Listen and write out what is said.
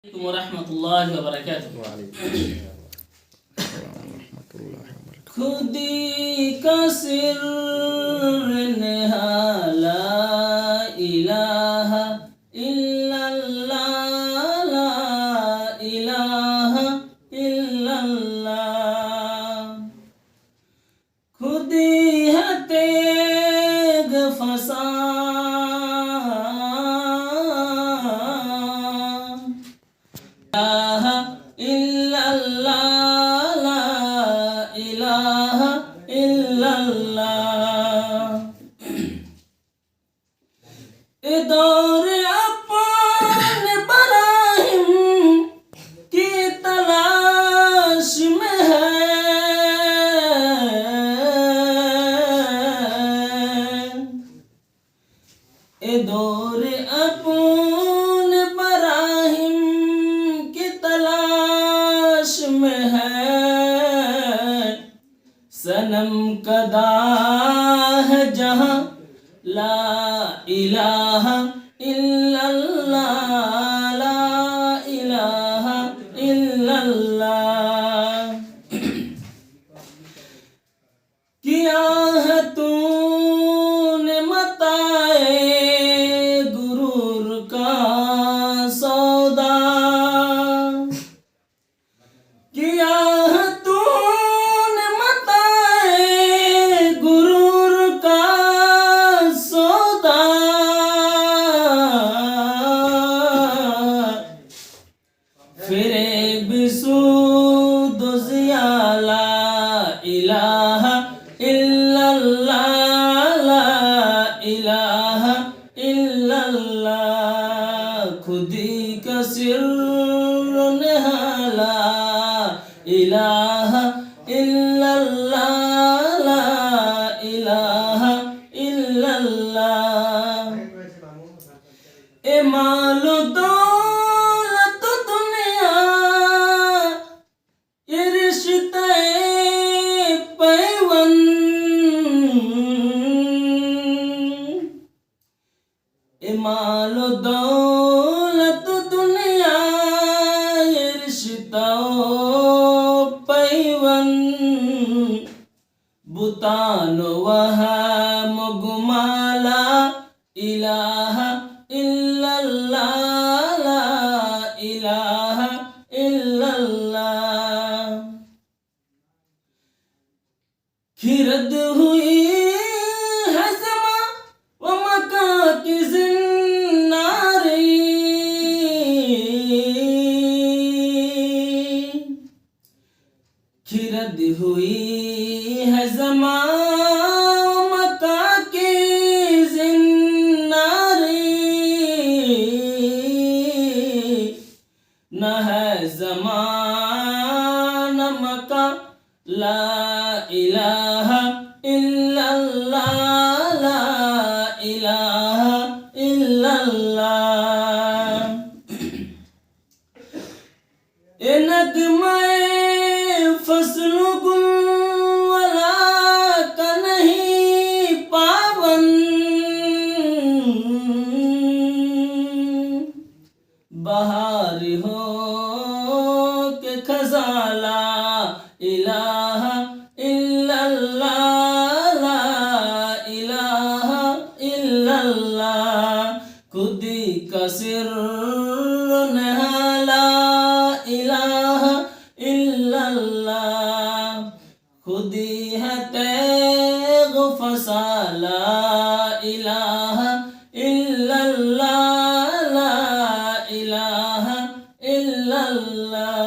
वरहमतुल्लाहि वबरकातुहू। खुदी का सिर नेहा ला इलाहा इल्लल्लाह ला इलाहा इल्लल्लाह। खुदी है तेग फसा इल्लल्लाह ला इलाहा इल्लल्लाह। ए दौर अपन बराहिम की तलाश में है, ए दौर अपन बराहिम की तलाश में है। सनम कदा है जहाँ ला इलाहा इल्लल्लाह ला इलाहा इल्लल्लाह। किया है तूने मताए गुरूर का सौदा, किया है तूने मताए गुरूर का सौदा। फिरे बिसूद ज़िया ला इलाहा इल्लल्लाह ला इलाहा इल्लल्लाह। खुदी का सिर नेहा ला इलाहा इल्लल्लाह ला इलाहा इल्लल्लाह। ए मालो दौलत दुनिया ये रिश्ते पैवन, ए मालो दौलत दुनिया ये रिश्ता पैवन। बुतानो वहम गुमाला इलाहा इल्लल्लाह ला इलाहा इल्लल्लाह। खिरद हुई है ज़मा व मका की ज़िन्नारी, खिरद हुई है ज़मा व मका की ज़िन्नारी। न है ज़माना मका ला इलाहा इल्लल्लाह ला इलाहा इल्लल्लाह। ए नगमाए फसल गुल वाला का नहीं पावन, बहार हो के खजाला इलाहा इल्लल्लाह ला इलाहा इल्लल्लाह। खुदी का सिर नेहा ला इलाहा इल्लल्लाह। खुदी है तेग फसा ला इलाहा इल्लल्लाह ला इलाहा इल्लल्लाह।